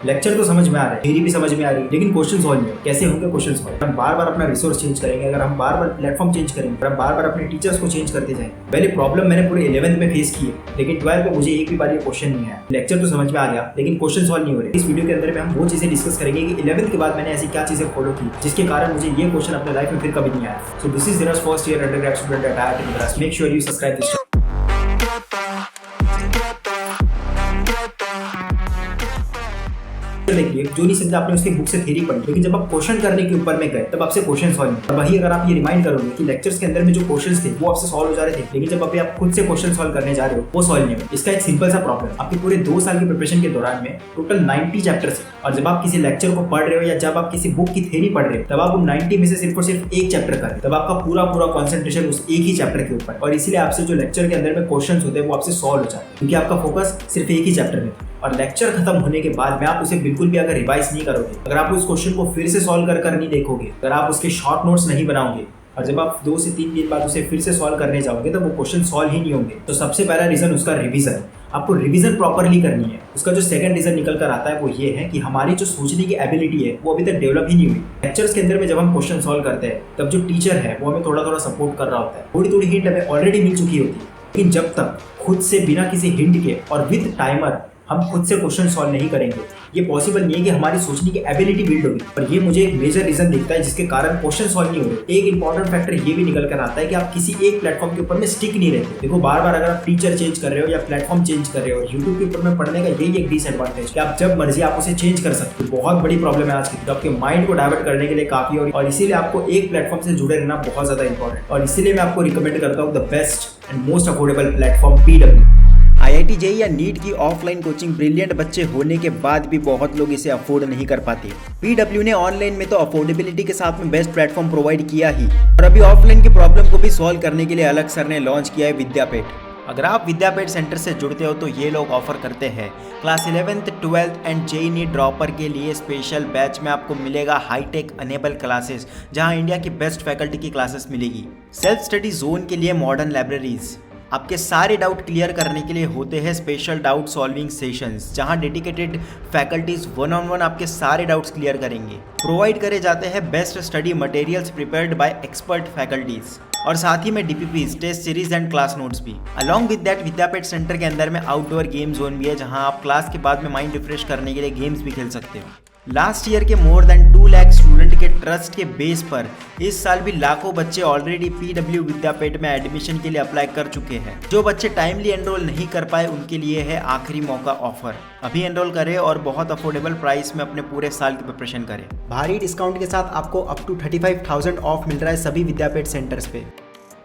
Lecture तो समझ में आ रहा है, थ्योरी भी समझ में आ रही है, लेकिन क्वेश्चन सॉल्व नहीं हो। कैसे होंगे क्वेश्चन सॉल्व? हम बार बार अपना रिसोर्स चेंज करेंगे, अगर हम बार बार प्लेटफॉर्म चेंज करेंगे, अगर हम बार बार अपने टीचर्स को चेंज करते जाएंगे। पहले प्रॉब्लम मैंने पूरे 11th में फेस की है, लेकिन 12th में मुझे एक भी बार ये क्वेश्चन नहीं आया। लेक्चर तो समझ में आ गया, लेकिन क्वेश्चन सॉल्व नहीं हो रहे। इस वीडियो के अंदर में हम वो चीजें डिस्कस करेंगे कि 11th के बाद मैंने ऐसी क्या चीजें फॉलो की जिसके कारण मुझे ये क्वेश्चन अपने लाइफ में फिर कभी नहीं आया। So this is Dinesh first year undergrad student at IIT Madras. Make sure you subscribe this. देखिए, जो नहीं समझा आपने उसकी बुक से थ्योरी पढ़ी, लेकिन जब आप क्वेश्चन करने के ऊपर में गए तब आपसे क्वेश्चन सॉल्व नहीं। और वही अगर आप ये रिमाइंड करोगे कि लेक्चर्स के अंदर में जो क्वेश्चंस थे वो आपसे सॉल्व हो जा रहे थे, लेकिन जब अभी आप खुद से क्वेश्चन सॉल्व करने जा रहे हो वो सॉल्व नहीं हो। इसका एक सिंपल सा प्रॉब्लम, आपके पूरे 2 साल की प्रिपरेशन के दौरान में टोटल 90 चैप्टर्स है, और जब आप किसी लेक्चर को पढ़ रहे हो या जब आप किसी बुक की थ्योरी पढ़ रहे हो तब आप उन 90 में से सिर्फ और सिर्फ एक चैप्टर कर रहे हो, तब आपका पूरा कॉन्सेंट्रेशन उस एक ही चैप्टर के ऊपर, और इसीलिए आपसे जो लेक्चर के अंदर में क्वेश्चन होते हैं वो आपसे सॉल्व हो जाते हैं, क्योंकि आपका फोकस सिर्फ एक ही चैप्टर में। और लेक्चर खत्म होने के बाद में आप उसे बिल्कुल भी अगर रिवाइज नहीं करोगे, अगर आप उस क्वेश्चन को फिर से सॉल्व कर नहीं देखोगे, अगर आप उसके शॉर्ट नोट्स नहीं बनाओगे, और जब आप 2 से 3 दिन बाद उसे फिर से सॉल्व करने जाओगे तो वो क्वेश्चन सॉल्व ही नहीं होंगे। तो सबसे पहला रीजन उसका रिवीजन। आपको रिवीजन प्रॉपरली करनी है। उसका जो सेकंड रीजन निकल कर आता है वो ये है कि हमारी जो सोचने की एबिलिटी है वो अभी तक डेवलप ही नहीं हुई। लेक्चर्स के अंदर में जब हम क्वेश्चन सॉल्व करते हैं तब जो टीचर है वो हमें थोड़ा थोड़ा सपोर्ट कर रहा होता है, थोड़ी थोड़ी हिंट हमें ऑलरेडी मिल चुकी होती है, लेकिन जब तक खुद से बिना किसी हिंट के और विद टाइमर हम खुद से क्वेश्चन सॉल्व नहीं करेंगे, ये पॉसिबल नहीं है कि हमारी सोचने की एबिलिटी बिल्ड होगी। और ये मुझे एक मेजर रीजन दिखता है जिसके कारण क्वेश्चन सॉल्व नहीं हो रहे। एक इंपॉर्टेंट फैक्टर ये भी निकल कर आता है कि आप किसी एक प्लेटफॉर्म के ऊपर में स्टिक नहीं रहते। देखो, बार बार अगर आप टीचर चेंज कर रहे हो या प्लेटफॉर्म चेंज कर रहे हो, यूट्यूब के ऊपर में पढ़ने का यही एक डिसएडवांटेज कि आप जब मर्जी आप उसे चेंज कर सकते हो। बहुत बड़ी प्रॉब्लम है आज की, तो आपके माइंड को डाइवर्ट करने के लिए काफी, और इसीलिए आपको एक प्लेटफॉर्म से जुड़े रहना बहुत ज्यादा इंपॉर्टेंट। और इसीलिए मैं आपको रिकमेंड करता हूँ the best and most affordable platform PW। IIT JEE या नीट की ऑफलाइन कोचिंग ब्रिलियंट बच्चे होने के बाद भी बहुत लोग इसे अफोर्ड नहीं कर पाते। PW ने ऑनलाइन में तो अफोर्डेबिलिटी के साथ में बेस्ट प्लेटफॉर्म प्रोवाइड किया ही, और अभी ऑफलाइन की प्रॉब्लम को भी सॉल्व करने के लिए अलग सर ने लॉन्च किया है विद्यापीठ। अगर आप विद्यापीठ सेंटर से जुड़ते हो तो ये लोग ऑफर करते हैं class 11th 12th and JEE NEET dropper के लिए स्पेशल बैच में आपको मिलेगा हाईटेक अनेबल क्लासेस, जहां इंडिया की बेस्ट फैकल्टी की क्लासेस मिलेगी। सेल्फ स्टडी जोन के लिए मॉडर्न लाइब्रेरीज, आपके सारे डाउट क्लियर करने के लिए होते हैं स्पेशल डाउट सॉल्विंग सेशंस, जहां डेडिकेटेड फैकल्टीज 1-on-1 आपके सारे डाउट्स क्लियर करेंगे। प्रोवाइड करे जाते हैं best study materials prepared by expert faculties, और साथ ही में DPPs, test series and class notes भी। Along with that Vidyapeeth centre के अंदर में आउटडोर गेम जोन भी है, जहां आप क्लास के बाद में माइंड रिफ्रेश करने के लिए गेम्स भी खेल सकते हो। लास्ट ईयर के मोर देन 2 लाख स्टूडेंट के ट्रस्ट के बेस पर इस साल भी लाखों बच्चे ऑलरेडी PW विद्यापीठ में एडमिशन के लिए अप्लाई कर चुके हैं। जो बच्चे टाइमली एनरोल नहीं कर पाए उनके लिए है आखिरी मौका ऑफर। अभी एनरोल करें और बहुत अफोर्डेबल प्राइस में अपने पूरे साल की प्रिपरेशन करें। भारी डिस्काउंट के साथ आपको अप टू 35,000 ऑफ मिल रहा है सभी विद्यापीठ सेंटर्स पे,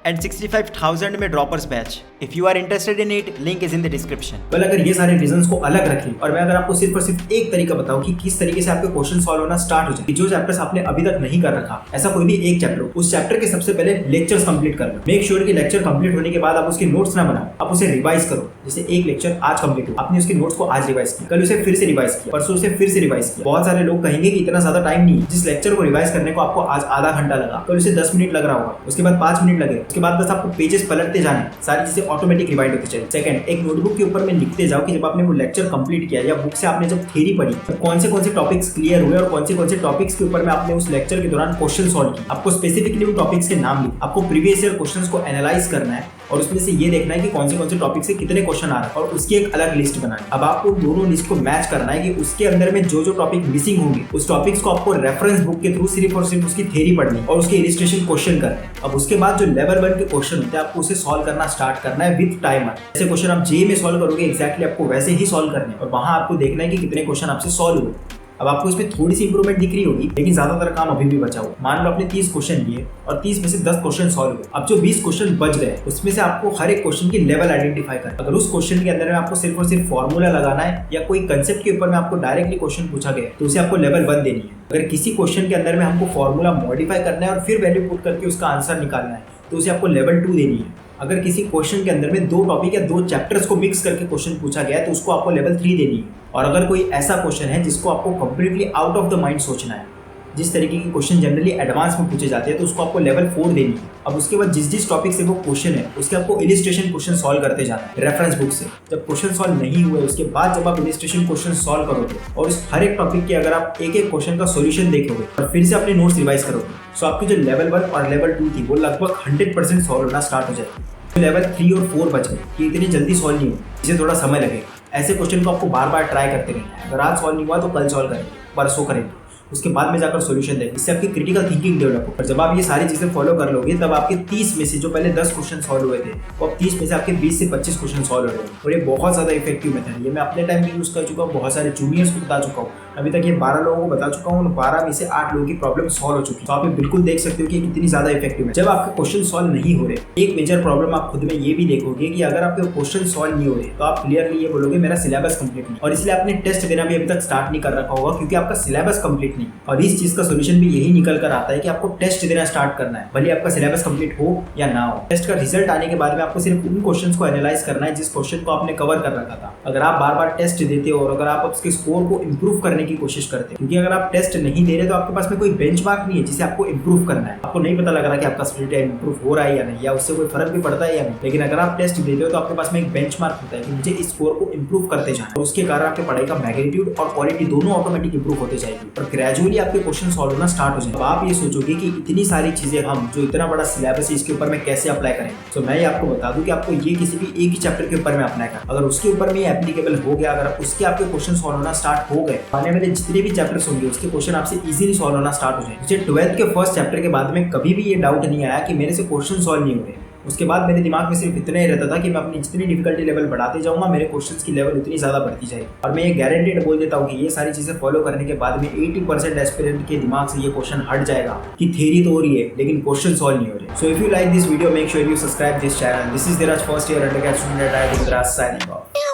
एंड 65,000 में droppers batch. If you are interested in it, link is in the description. Well, अगर ये सारे रीजंस को अलग रखें और मैं अगर आपको सिर्फ और सिर्फ एक तरीका बताऊं कि किस तरीके से आपके क्वेश्चन सॉल्व होना स्टार्ट हो जाए, जो चैप्टर्स आपने अभी तक नहीं कर रखा, ऐसा कोई भी एक चैप्टर, उस चैप्टर के सबसे पहले लेक्चर्स कंप्लीट कर लो। मेक श्योर कि लेक्चर कंप्लीट होने के बाद आप उसके नोट्स ना बनाओ, आप उसे रिवाइज करो। जैसे एक लेक्चर आज कंप्लीट हुआ, आपने उसके नोट्स को आज रिवाइज किया, कल उसे फिर से रिवाइज किया, परसों उसे फिर से रिवाइज किया। बहुत सारे लोग कहेंगे कि इतना ज्यादा टाइम नहीं है। जिस लेक्चर को रिवाइज करने को आपको आज आधा घंटा लगा, कल उसे 10 मिनट लग रहा होगा, उसके बाद 5 मिनट लगे, उसके बाद बस आपको पेजेस पलटते जाने, सारी चीजें ऑटोमेटिक रिवाइंड होती चाहिए। सेकंड, एक नोटबुक के ऊपर में लिखते जाओ कि जब आपने वो लेक्चर कंप्लीट किया या बुक से आपने जब थ्योरी पढ़ी तो कौन से टॉपिक्स क्लियर हुए और कौन से टॉपिक्स के ऊपर में आपने उस लेक्चर के दौरान क्वेश्चन सॉल्व किए। आपको स्पेसिफिकली उन टॉपिक्स के नाम लिख, आपको प्रीवियस ईयर क्वेश्चंस को एनालाइज करना है और उसमें से ये देखना है कि कौन से टॉपिक से कितने क्वेश्चन आ रहे हैं और उसकी एक अलग लिस्ट बनानी। अब आपको दोनों लिस्ट को मैच करना है कि उसके अंदर में जो टॉपिक मिसिंग होंगे उस टॉपिक्स को आपको रेफरेंस बुक के थ्रू सिर्फ और सिर्फ उसकी थ्योरी पढ़नी और उसके इलस्ट्रेशन क्वेश्चन करना है। अब उसके बाद जो लेवल 1 के क्वेश्चन होते हैं आपको उसे सॉल्व करना स्टार्ट करना है विद टाइमर। जैसे क्वेश्चन आप JEE में सॉल्व करोगे एक्जैक्टली आपको वैसे ही सॉल्व करने और वहां आपको देखना है कि कितने क्वेश्चन आपसे सॉल्व हुए। अब आपको इसमें थोड़ी सी इंप्रूवमेंट दिख रही होगी, लेकिन ज्यादातर काम अभी भी बचा हुआ। मान लो आपने 30 क्वेश्चन लिए और 30 में से 10 क्वेश्चन सॉल्व हुए। अब जो 20 क्वेश्चन बच गए उसमें से आपको हर एक क्वेश्चन की लेवल आइडेंटिफाई करना। अगर उस क्वेश्चन के अंदर में आपको सिर्फ और सिर्फ फॉर्मूला लगाना है या कोई कंसेप्ट के ऊपर में आपको डायरेक्टली क्वेश्चन पूछा गया तो उसे आपको लेवल 1 देनी है। अगर किसी क्वेश्चन के अंदर में हमको फॉर्मूला मॉडिफाई करना है और फिर वैल्यू पुट करके उसका आंसर निकालना है तो उसे आपको लेवल 2 देनी है। अगर किसी क्वेश्चन के अंदर में 2 टॉपिक या 2 चैप्टर्स को मिक्स करके क्वेश्चन पूछा गया है तो उसको आपको लेवल 3 देनी है। और अगर कोई ऐसा क्वेश्चन है जिसको आपको completely out of the mind सोचना है जिस तरीके के क्वेश्चन जनरली एडवांस में पूछे जाते हैं तो उसको आपको लेवल 4 देनी है। अब उसके बाद जिस टॉपिक से वो क्वेश्चन है उसके आपको इलिस्ट्रेशन क्वेश्चन सॉल्व करते जाना है रेफरेंस बुक से। जब क्वेश्चन सॉल्व नहीं हुए उसके बाद जब आप इलिस्ट्रेशन क्वेश्चन सॉल्व करोगे और उस हर एक टॉपिक के अगर आप एक क्वेश्चन का सोल्यूशन देखोगे और फिर से अपने नोट्स रिवाइज करोगे तो आपकी जो लेवल 1 और लेवल 2 थी वो लगभग 100% सॉल्व होना स्टार्ट हो जाएगी। लेवल 3 और 4 बचे कि इतनी जल्दी सॉल्व नहीं हो, इसे थोड़ा समय लगेगा। ऐसे क्वेश्चन को आपको बार बार ट्राई करते रहना है। अगर आज सॉल्व नहीं हुआ तो कल सॉल्व करेंगे, परसों करेंगे, उसके बाद में जाकर सॉल्यूशन देंगे। इससे आपकी क्रिटिकल थिंकिंग डेवलप हो। और जब आप ये सारी चीजें फॉलो कर लोगे तब आपके 30 में से जो पहले 10 क्वेश्चन सॉल्व हुए थे वो अब 30 में से आपके 20 से 25 क्वेश्चन सॉल्व हो रहे हैं। और ये बहुत ज्यादा इफेक्टिव मेथड है। ये मैं अपने टाइम में यूज कर चुका हूँ, बहुत सारे जूनियर्स को बता चुका हूँ। अभी तक ये 12 लोगों को बता चुका हूँ, 12 में से 8 लोगों की प्रॉब्लम सॉल्व हो चुकी है। तो आप ये बिल्कुल देख सकते हो कि कितनी ज्यादा इफेक्टिव है। जब आपके क्वेश्चन सॉल्व नहीं हो रहे, एक मेजर प्रॉब्लम आप खुद में ये भी देखोगे कि अगर आपके क्वेश्चन सॉल्व नहीं हो रहे तो आप क्लियरली ये बोलोगे मेरा सिलेबस कंप्लीट नहीं, और इसलिए आपने टेस्ट देना भी अभी तक स्टार्ट नहीं कर रखा होगा क्योंकि आपका सिलेबस कंप्लीट नहीं। और इस चीज का सोल्यूशन भी यही निकल कर आता है कि आपको टेस्ट देना स्टार्ट करना है, भले आपका सिलेबस कंप्लीट हो या ना हो। टेस्ट का रिजल्ट आने के बाद में आपको सिर्फ उन क्वेश्चंस को एनालाइज करना है जिस क्वेश्चन को आपने कवर कर रखा था। अगर आप बार बार टेस्ट देते हो और अगर आप उसके स्कोर को इंप्रूव करने की कोशिश करते हो, क्योंकि अगर आप टेस्ट नहीं दे रहे तो आपके पास में कोई बेंचमार्क नहीं है जिसे आपको इंप्रूव करना है। आपको नहीं पता लग रहा कि आपका स्प्लिट इंप्रूव हो रहा है या नहीं, या उससे कोई फर्क भी पड़ता है या नहीं। लेकिन अगर आप टेस्ट देते हो तो आपके पास में एक बेंचमार्क होता है कि मुझे इस स्कोर को इंप्रूव करते जाना, और उसके कारण आपकी पढ़ाई का मैग्नीट्यूड और क्वालिटी दोनों ऑटोमेटिक इंप्रूव होते जाएगी और ग्रेजुअली आपके क्वेश्चन सॉल्व होना स्टार्ट हो जाएगा। आप ये सोचोगे कि इतनी सारी चीजें हम जो इतना बड़ा सिलेबस है इसके ऊपर मैं कैसे अप्लाई करें। तो मैं आपको बता दूं कि आपको ये किसी भी एक ही चैप्टर के ऊपर में अप्लाई करें। अगर उसके ऊपर में एप्लीकेबल हो गया, अगर उसके आपके क्वेश्चन सॉल्व होना स्टार्ट हो गए, आने वाले जितने भी चैप्टर्स होंगे उसके क्वेश्चन आपसे इजीली सॉल्व होना स्टार्ट हो जाए। मुझे 12th के फर्स्ट चैप्टर के बाद में कभी भी ये डाउट नहीं आया कि मेरे से क्वेश्चन सॉल्व नहीं हो रहे। उसके बाद मेरे दिमाग में सिर्फ इतना ही रहता था कि मैं अपनी जितनी डिफिकल्टी लेवल बढ़ाते जाऊंगा मेरे क्वेश्चंस की लेवल उतनी ज़्यादा बढ़ती जाएगी। और मैं ये गारंटेड बोल देता हूँ कि ये सारी चीज़ें फॉलो करने के बाद में 80% एस्पिरेंट के दिमाग से ये क्वेश्चन हट जाएगा कि थ्योरी तो हो रही है लेकिन क्वेश्चन सॉल्व नहीं हो रहे। So if you like this video make sure you subscribe this channel. This is Dheeraj, first year undergraduate student at IIT Madras, signing off.